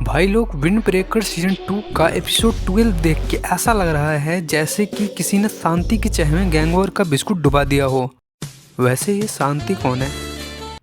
भाई लोग wind breaker season 2 का एपिसोड 12 देख के ऐसा लग रहा है जैसे कि किसी ने शांति की चाह में गैंगवॉर का बिस्कुट डुबा दिया हो। वैसे ये शांति कौन है?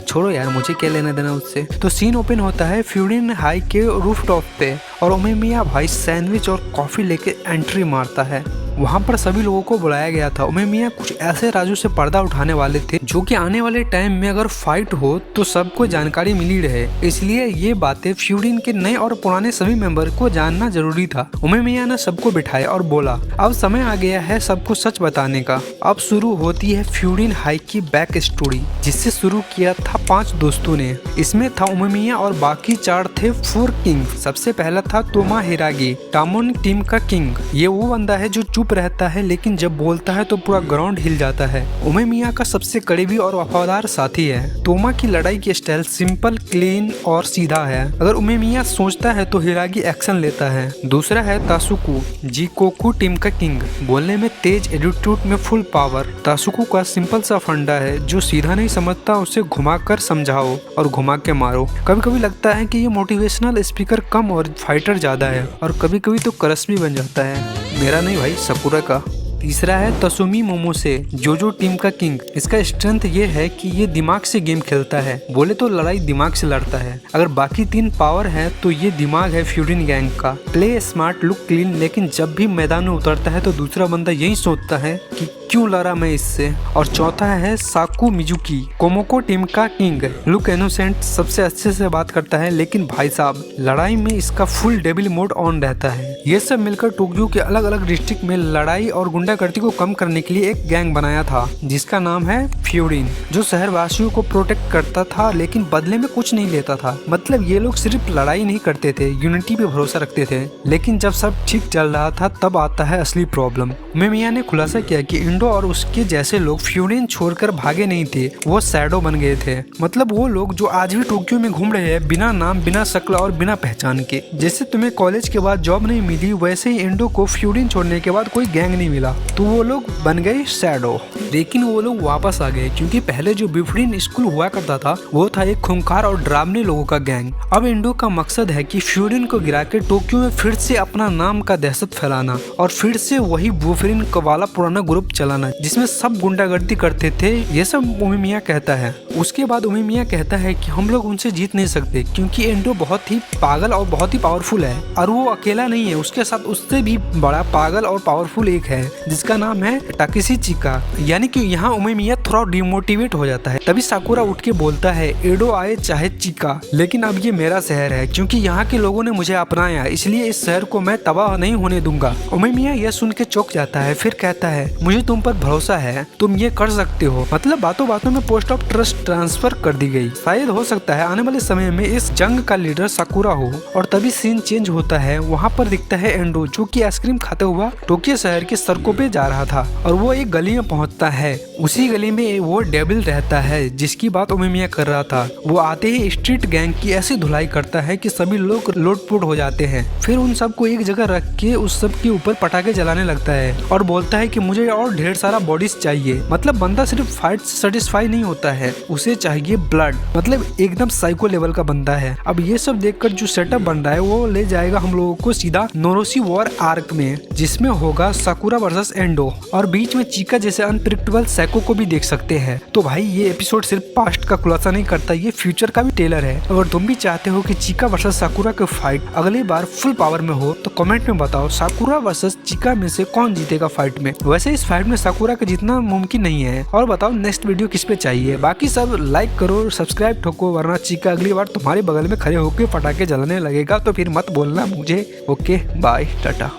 छोड़ो यार, मुझे क्या लेना देना उससे। तो सीन ओपन होता है फ्यूरिन हाई के रूफ टॉप पे और उमेमिया भाई सैंडविच और कॉफी लेके एंट्री मारता है। वहाँ पर सभी लोगों को बुलाया गया था। उमेमिया कुछ ऐसे राजू से पर्दा उठाने वाले थे जो कि आने वाले टाइम में अगर फाइट हो तो सबको जानकारी मिली रहे, इसलिए ये बातें फ्यूरिन के नए और पुराने सभी मेंबर को जानना जरूरी था। उमेमिया ने सबको बिठाया और बोला अब समय आ गया है सबको सच बताने का। अब शुरू होती है फ्यूरिन हाई की बैक स्टोरी, जिससे शुरू किया था 5 दोस्तों ने। इसमें था उमेमिया और बाकी 4 थे 4 किंग। सबसे पहला था तोमा हिरागी, टामोन टीम का किंग। ये वो बंदा है जो चुप रहता है लेकिन जब बोलता है तो पूरा ग्राउंड हिल जाता है। उमेमिया का सबसे करीबी और वफादार साथी है। तोमा की लड़ाई की स्टाइल सिंपल, क्लीन और सीधा है। अगर उमेमिया सोचता है तो हिरागी एक्शन लेता है। दूसरा है तासुकु, जिकोकू टीम का किंग। बोलने में तेज, एटीट्यूड में फुल पावर। तासुकु का सिंपल सा फंडा है, जो सीधा नहीं समझता उसे घुमा कर समझाओ और घुमा के मारो। कभी कभी लगता है कि ये मोटिवेशनल स्पीकर कम और फाइटर ज्यादा है, और कभी कभी तो करस भी बन जाता है। मेरा नहीं भाई, सकुरा का। तीसरा है तसुमी मोमोसे, जोजो टीम का किंग। इसका स्ट्रेंथ ये है कि ये दिमाग से गेम खेलता है। बोले तो लड़ाई दिमाग से लड़ता है। अगर बाकी 3 पावर है तो ये दिमाग है फ्यूरिन गैंग का। प्ले स्मार्ट, लुक क्लीन, लेकिन जब भी मैदान में उतरता है तो दूसरा बंदा यही सोचता है कि क्यों लड़ा मैं इससे। और चौथा है साकू मिजुकी, कोमोको टीम का किंग। लुक इनोसेंट, सबसे अच्छे से बात करता है, लेकिन भाई साहब लड़ाई में इसका फुल डेविल मोड ऑन रहता है। ये सब मिलकर टोक्यो के अलग अलग डिस्ट्रिक्ट में लड़ाई और गुंडागर्दी को कम करने के लिए एक गैंग बनाया था, जिसका नाम है फ्यूरिन, जो शहरवासियों को प्रोटेक्ट करता था लेकिन बदले में कुछ नहीं लेता था। मतलब ये लोग सिर्फ लड़ाई नहीं करते थे, यूनिटी पे भरोसा रखते थे। लेकिन जब सब ठीक चल रहा था तब आता है असली प्रॉब्लम। उमेमिया ने खुलासा किया कि इंडो और उसके जैसे लोग फ्यूरिन छोड़कर भागे नहीं थे, वो शैडो बन गए थे। मतलब वो लोग जो आज भी टोक्यो में घूम रहे हैं बिना नाम, बिना शक्ल और बिना पहचान के। जैसे तुम्हें कॉलेज के बाद जॉब नहीं मिली, वैसे ही इंडो को फ्यूरिन छोड़ने के बाद कोई गैंग नहीं मिला, तो वो लोग बन गए शैडो। लेकिन वो लोग वापस आ गए क्योंकि पहले जो बिफरिन स्कूल हुआ करता था वो था एक खूंखार और डरावने लोगों का गैंग। अब इंडो का मकसद है कि फ्यूरिन को गिरा के टोक्यो में फिर से अपना नाम का दहशत फैलाना और फिर से वही बिफरिन वाला पुराना ग्रुप चलाना जिसमें सब गुंडागर्दी करते थे। ये सब उमेमिया कहता है। उसके बाद उमेमिया कहता है कि हम लोग उनसे जीत नहीं सकते क्योंकि इंडो बहुत ही पागल और बहुत ही पावरफुल है, और वो अकेला नहीं है, उसके साथ उससे भी बड़ा पागल और पावरफुल एक है जिसका नाम है टाकेशी चिका। यानी कि यहाँ उमेमिया थोड़ा डिमोटिवेट हो जाता है। तभी साकुरा उठ के बोलता है एडो आए चाहे चिका, लेकिन अब ये मेरा शहर है क्योंकि यहाँ के लोगों ने मुझे अपनाया, इसलिए इस शहर को मैं तबाह नहीं होने दूंगा। उमेमिया यह सुन के चौंक जाता है, फिर कहता है मुझे तुम पर भरोसा है, तुम ये कर सकते हो। मतलब बातों बातों में पोस्ट ऑफ ट्रस्ट ट्रांसफर कर दी गई। शायद हो सकता है आने वाले समय में इस जंग का लीडर साकुरा हो। और तभी सीन चेंज होता है। वहाँ पर दिखता है एंडो, जो कि आइसक्रीम खाते हुआ टोक्यो शहर के सड़कों पे जा रहा था, और वो एक गली में पहुंचता है। उसी गली में वो डेविल रहता है जिसकी बात उमेमिया कर रहा था। वो आते ही स्ट्रीट गैंग की ऐसी धुलाई करता है कि सभी लोग लोटपोट हो जाते हैं। फिर उन सबको एक जगह रख के उस सब के ऊपर पटाखे जलाने लगता है और बोलता है कि मुझे और ढेर सारा बॉडीज चाहिए। मतलब बंदा सिर्फ फाइट से सेटिस्फाई नहीं होता है, उसे चाहिए ब्लड। मतलब एकदम साइको लेवल का बंदा है। अब ये सब देखकर जो सेटअप बन रहा है वो ले जाएगा हम लोगों को सीधा नोरोशी वॉर आर्क में, जिसमें होगा साकुरा वर्सेस एंडो, और बीच में चिका जैसे अनप्रेडिक्टेबल साइको को भी देख सकते हैं। तो भाई ये एपिसोड सिर्फ पास्ट का खुलासा नहीं करता, ये फ्यूचर का भी टेलर है। अगर तुम भी चाहते हो कि चिका वर्सेस साकुरा की फाइट अगली बार फुल पावर में हो तो कमेंट में बताओ साकुरा वर्सेस चिका में से कौन जीतेगा फाइट में। वैसे इस फाइट में साकुरा का जीतना मुमकिन नहीं है। और बताओ नेक्स्ट वीडियो किस पे चाहिए। बाकी सब लाइक करो, सब्सक्राइब ठोको, वरना चिका अगली बार तुम्हारे बगल में खड़े होकर पटाखे जलाने लगेगा तो फिर मत बोलना मुझे। Okay bye, Tata.